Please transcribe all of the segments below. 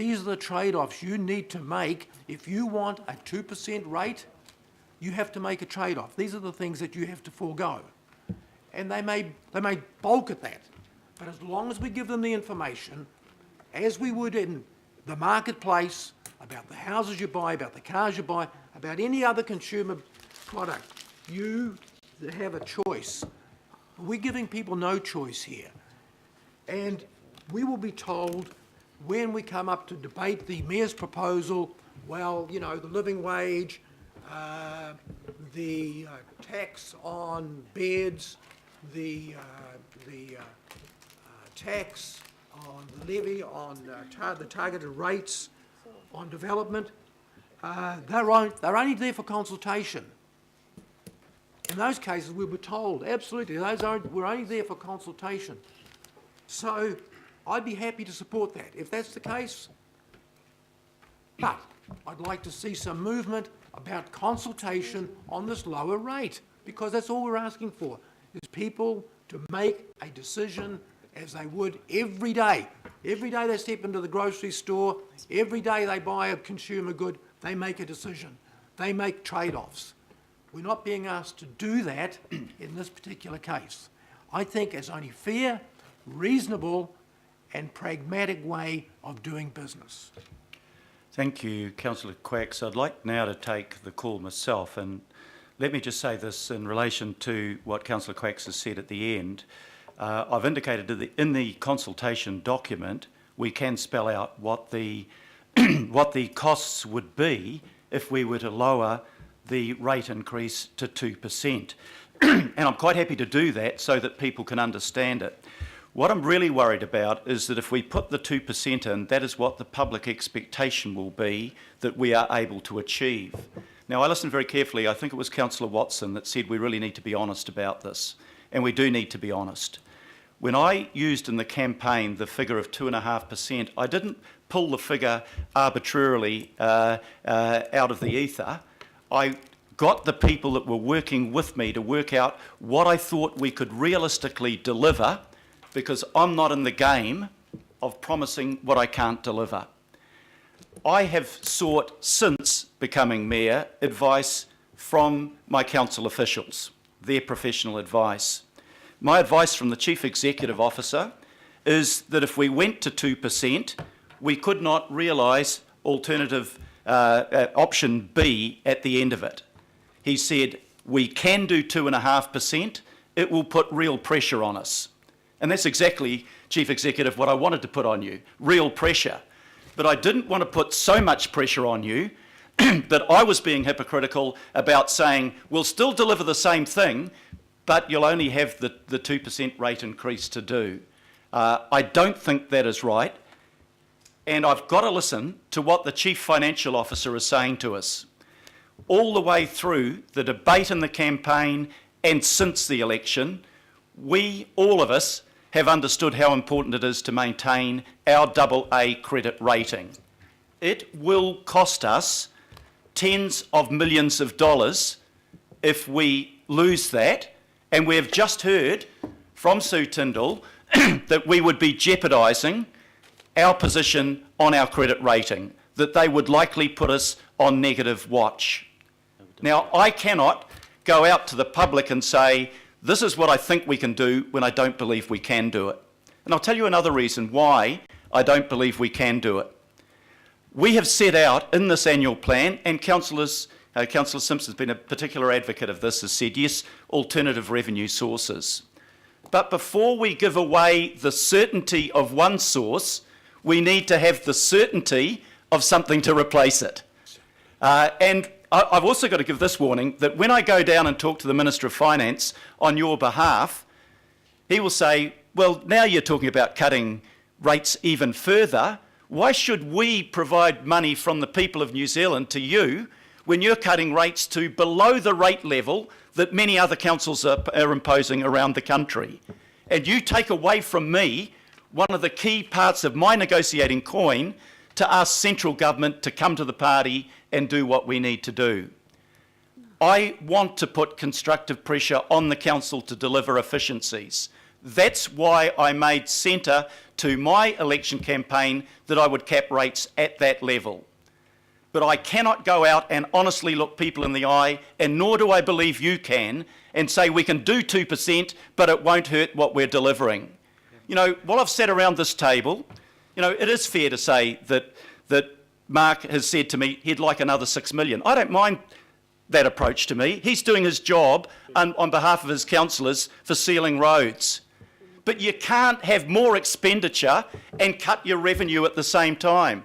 these are the trade-offs you need to make. If you want a 2% rate, you have to make a trade-off. These are the things that you have to forego. And they may balk at that. But as long as we give them the information, as we would in the marketplace, about the houses you buy, about the cars you buy, about any other consumer product, you have a choice. We're giving people no choice here. And we will be told when we come up to debate the Mayor's proposal, well, you know, the living wage, the tax on beds, the tax on the levy on the targeted rates on development, they're only there for consultation. In those cases, we were told, absolutely, we're only there for consultation. So I'd be happy to support that, if that's the case. But I'd like to see some movement about consultation on this lower rate, because that's all we're asking for, is people to make a decision as they would every day. Every day they step into the grocery store, every day they buy a consumer good, they make a decision. They make trade-offs. We're not being asked to do that in this particular case. I think it's only fair, reasonable and pragmatic way of doing business. Thank you, Councillor Quax. I'd like now to take the call myself, and let me just say this in relation to what Councillor Quax has said at the end. I've indicated that in the consultation document we can spell out what the what the costs would be if we were to lower the rate increase to 2%. And I'm quite happy to do that so that people can understand it. What I'm really worried about is that if we put the 2% in, that is what the public expectation will be that we are able to achieve. Now, I listened very carefully. I think it was Councillor Watson that said we really need to be honest about this, and we do need to be honest. When I used in the campaign the figure of 2.5%, I didn't pull the figure arbitrarily out of the ether. I got the people that were working with me to work out what I thought we could realistically deliver, because I'm not in the game of promising what I can't deliver. I have sought, since becoming Mayor, advice from my council officials, their professional advice. My advice from the Chief Executive Officer is that if we went to 2%, we could not realise alternative option B at the end of it. He said, we can do 2.5%, it will put real pressure on us. And that's exactly, Chief Executive, what I wanted to put on you, real pressure. But I didn't want to put so much pressure on you that I was being hypocritical about saying, we'll still deliver the same thing, but you'll only have the 2% rate increase to do. I don't think that is right. And I've got to listen to what the Chief Financial Officer is saying to us. All the way through the debate in the campaign and since the election, we, all of us, have understood how important it is to maintain our AA credit rating. It will cost us tens of millions of dollars if we lose that, and we have just heard from Sue Tyndall that we would be jeopardising our position on our credit rating, that they would likely put us on negative watch. Now, I cannot go out to the public and say, this is what I think we can do when I don't believe we can do it. And I'll tell you another reason why I don't believe we can do it. We have set out in this annual plan, and Councillor Simpson's been a particular advocate of this, has said, yes, alternative revenue sources. But before we give away the certainty of one source, we need to have the certainty of something to replace it. And I've also got to give this warning, that when I go down and talk to the Minister of Finance on your behalf, he will say, well, now you're talking about cutting rates even further. Why should we provide money from the people of New Zealand to you when you're cutting rates to below the rate level that many other councils are imposing around the country? And you take away from me one of the key parts of my negotiating coin to ask central government to come to the party and do what we need to do. I want to put constructive pressure on the council to deliver efficiencies. That's why I made centre to my election campaign that I would cap rates at that level. But I cannot go out and honestly look people in the eye, and nor do I believe you can, and say we can do 2%, but it won't hurt what we're delivering. You know, while I've sat around this table, you know, it is fair to say that Mark has said to me he'd like another 6 million. I don't mind that approach to me. He's doing his job on behalf of his councillors for sealing roads. But you can't have more expenditure and cut your revenue at the same time.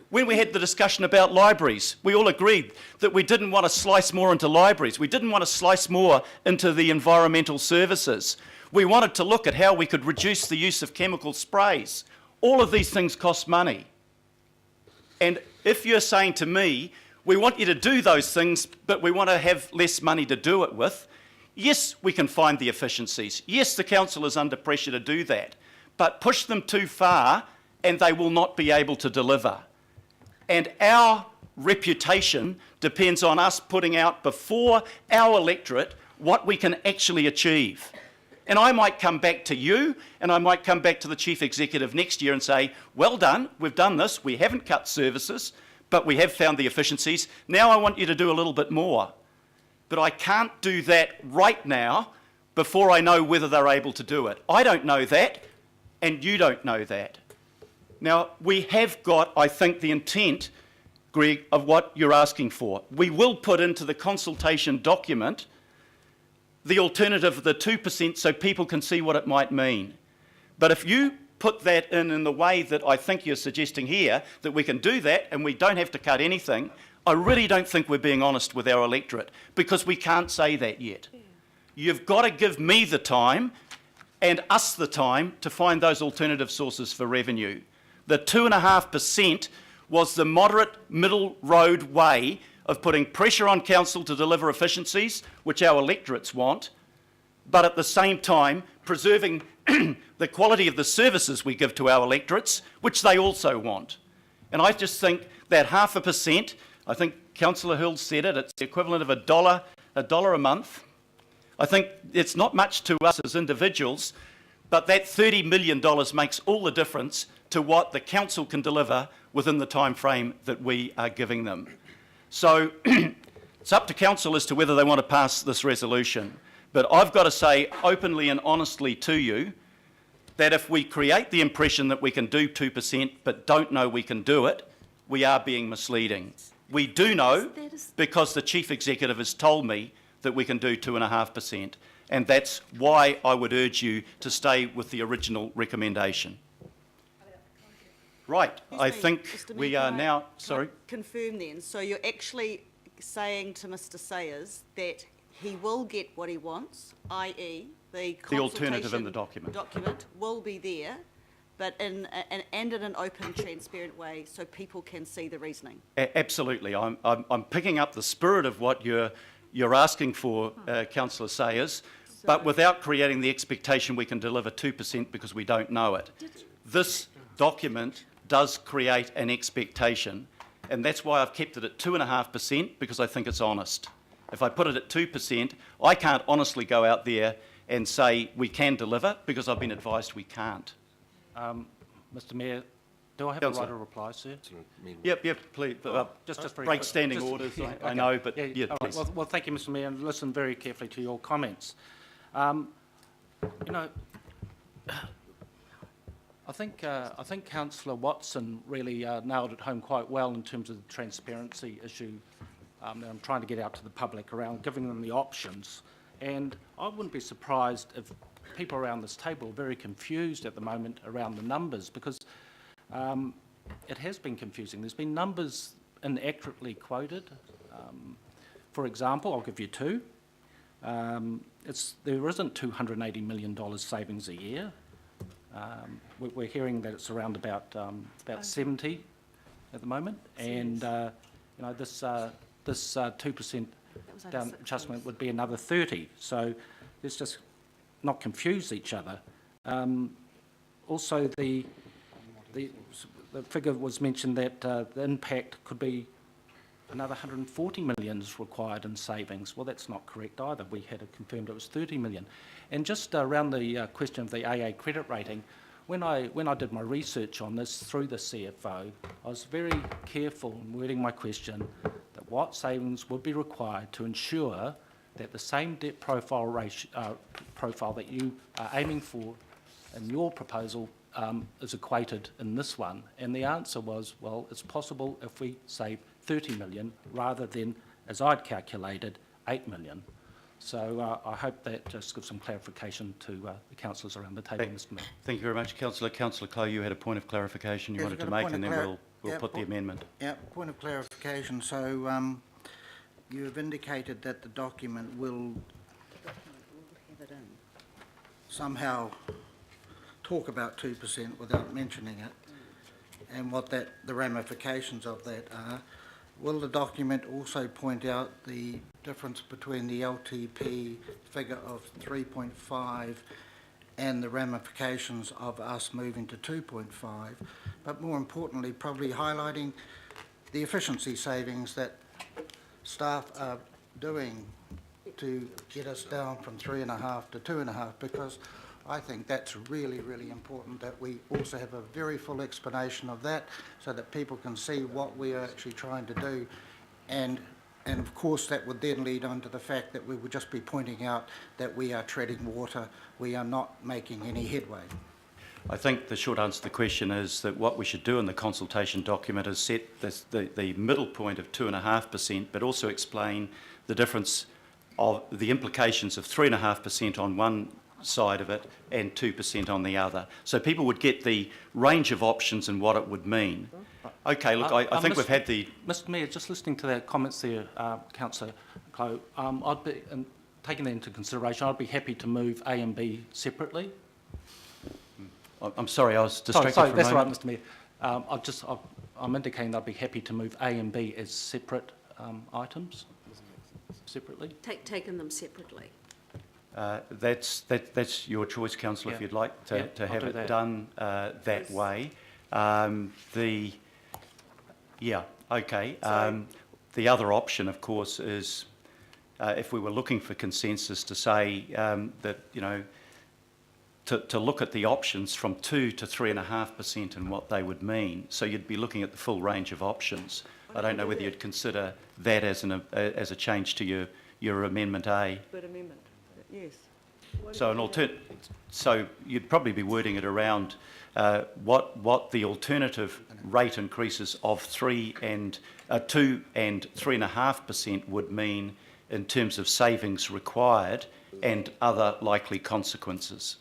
When we had the discussion about libraries, we all agreed that we didn't want to slice more into libraries. We didn't want to slice more into the environmental services. We wanted to look at how we could reduce the use of chemical sprays. All of these things cost money. And if you're saying to me, we want you to do those things, but we want to have less money to do it with, yes, we can find the efficiencies. Yes, the council is under pressure to do that. But push them too far and they will not be able to deliver. And our reputation depends on us putting out before our electorate what we can actually achieve. And I might come back to you and I might come back to the Chief Executive next year and say, well done, we've done this, we haven't cut services, but we have found the efficiencies. Now I want you to do a little bit more. But I can't do that right now before I know whether they're able to do it. I don't know that, and you don't know that. Now, we have got, I think, the intent, Greg, of what you're asking for. We will put into the consultation document the alternative of the 2% so people can see what it might mean. But if you put that in the way that I think you're suggesting here, that we can do that and we don't have to cut anything, I really don't think we're being honest with our electorate, because we can't say that yet. You've got to give me the time and us the time to find those alternative sources for revenue. The 2.5% was the moderate middle road way of putting pressure on council to deliver efficiencies, which our electorates want, but at the same time preserving the quality of the services we give to our electorates, which they also want. And I just think that 0.5%, I think Councillor Hill said it, it's the equivalent of $1 a month. I think it's not much to us as individuals, but that $30 million makes all the difference to what the council can deliver within the time frame that we are giving them. So it's up to council as to whether they want to pass this resolution. But I've got to say openly and honestly to you that if we create the impression that we can do 2% but don't know we can do it, we are being misleading. We do know because the Chief Executive has told me that we can do 2.5%, and that's why I would urge you to stay with the original recommendation. Right, I think we are now, sorry. Confirm then, so you're actually saying to Mr Sayers that he will get what he wants, i.e. the alternative in the document will be there, but in an open, transparent way so people can see the reasoning. Absolutely, I'm picking up the spirit of what you're asking for, Councillor Sayers, but without creating the expectation we can deliver 2% because we don't know it. This document does create an expectation, and that's why I've kept it at 2.5%, because I think it's honest. If I put it at 2%, I can't honestly go out there and say we can deliver, because I've been advised we can't. Mr Mayor, do I have the right to reply, sir? Yep, please. Just break standing orders, I know, but yeah, please. Right. Well, thank you, Mr Mayor, and listen very carefully to your comments. You know, I think Councillor Watson really nailed it home quite well in terms of the transparency issue that I'm trying to get out to the public around giving them the options. And I wouldn't be surprised if people around this table are very confused at the moment around the numbers, because it has been confusing. There's been numbers inaccurately quoted. For example, I'll give you two. There isn't $280 million savings a year. We're hearing that it's around about 70 at the moment, and you know, this 2% down adjustment would be another 30. So let's just not confuse each other. Also, the figure was mentioned that the impact could be another 140 million is required in savings. Well, that's not correct either. We had it confirmed it was 30 million. And just around the question of the AA credit rating, when I did my research on this through the CFO, I was very careful in wording my question that what savings would be required to ensure that the same debt profile profile that you are aiming for in your proposal is equated in this one. And the answer was, well, it's possible if we save 30 million rather than, as I'd calculated, 8 million. So I hope that just gives some clarification to the councillors around the table, Mr Mayor. Thank you very much, Councillor. Councillor Clow, you had a point of clarification you Yes, wanted I've to got a make, point and of then we'll put the amendment. Yeah, point of clarification. So you have indicated that the document will somehow talk about 2% without mentioning it, and what the ramifications of that are. Will the document also point out the difference between the LTP figure of 3.5 and the ramifications of us moving to 2.5, but more importantly, probably highlighting the efficiency savings that staff are doing to get us down from 3.5 to 2.5, because I think that's really, really important that we also have a very full explanation of that so that people can see what we are actually trying to do. And of course that would then lead on to the fact that we would just be pointing out that we are treading water, we are not making any headway. I think the short answer to the question is that what we should do in the consultation document is set the middle point of 2.5%, but also explain the difference of the implications of 3.5% on one side of it and 2% on the other. So people would get the range of options and what it would mean. Okay, look, I think we've had the... Mr Mayor, just listening to the comments there, Councillor Clow, I'd be, taking that into consideration, I'd be happy to move A and B separately. I'm sorry, I was distracted Sorry, for a that's right, moment. Mr Mayor. I'm indicating that I'd be happy to move A and B as separate items, separately. Taken them separately. That's your choice, Councillor, if Yeah. you'd like to Yeah, have I'll it do that. done that way. The other option, of course, is if we were looking for consensus to say that, you know, to look at the options from 2 to 3.5% and what they would mean. So you'd be looking at the full range of options. I don't know whether you'd consider that as a change to your amendment A. Good amendment, yes. So you'd probably be wording it around what the alternative rate increases of 2 and 3.5% would mean in terms of savings required and other likely consequences.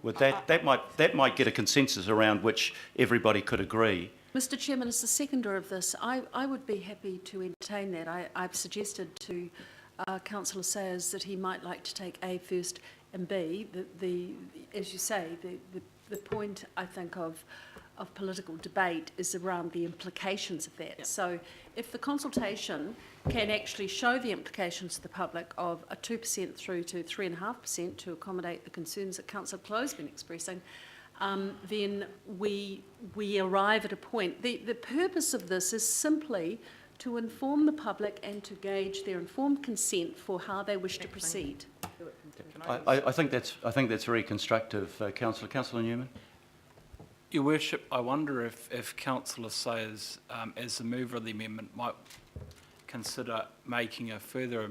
Would that might get a consensus around which everybody could agree. Mr Chairman, as the seconder of this, I would be happy to entertain that. I've suggested to Councillor Sayers that he might like to take A first and B. As you say, the point, I think, of political debate is around the implications of that. Yep. So if the consultation can actually show the implications to the public of a 2% through to 3.5% to accommodate the concerns that Councillor Clow's been expressing, then we arrive at a point. The purpose of this is simply to inform the public and to gauge their informed consent for how they wish to proceed. I think that's very constructive, Councillor Newman. Your Worship, I wonder if Councillor Sayers, as the mover of the amendment, might consider making a further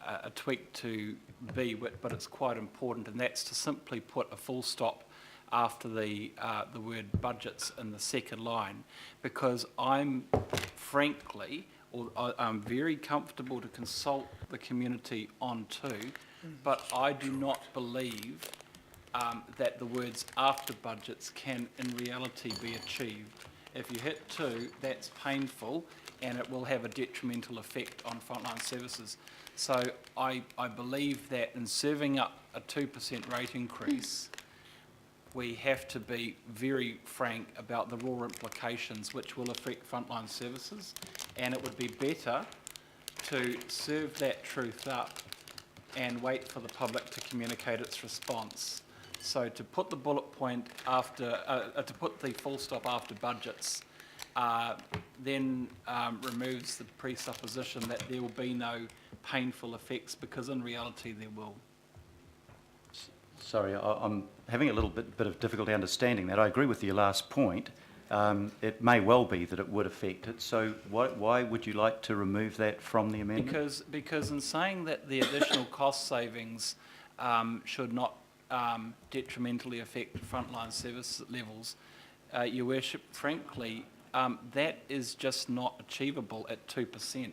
a tweak to B, but it's quite important, and that's to simply put a full stop after the word budgets in the second line, because I'm very comfortable to consult the community on 2, but I do not believe that the words after budgets can in reality be achieved. If you hit 2, that's painful and it will have a detrimental effect on frontline services. So I believe that in serving up a 2% rate increase, we have to be very frank about the raw implications which will affect frontline services, and it would be better to serve that truth up and wait for the public to communicate its response. So to put the bullet point after, to put the full stop after budgets removes the presupposition that there will be no painful effects, because in reality there will. Sorry, I'm having a little bit of difficulty understanding that. I agree with your last point. It may well be that it would affect it. So why would you like to remove that from the amendment? Because in saying that the additional cost savings should not detrimentally affect frontline service levels, Your Worship, frankly, that is just not achievable at 2%.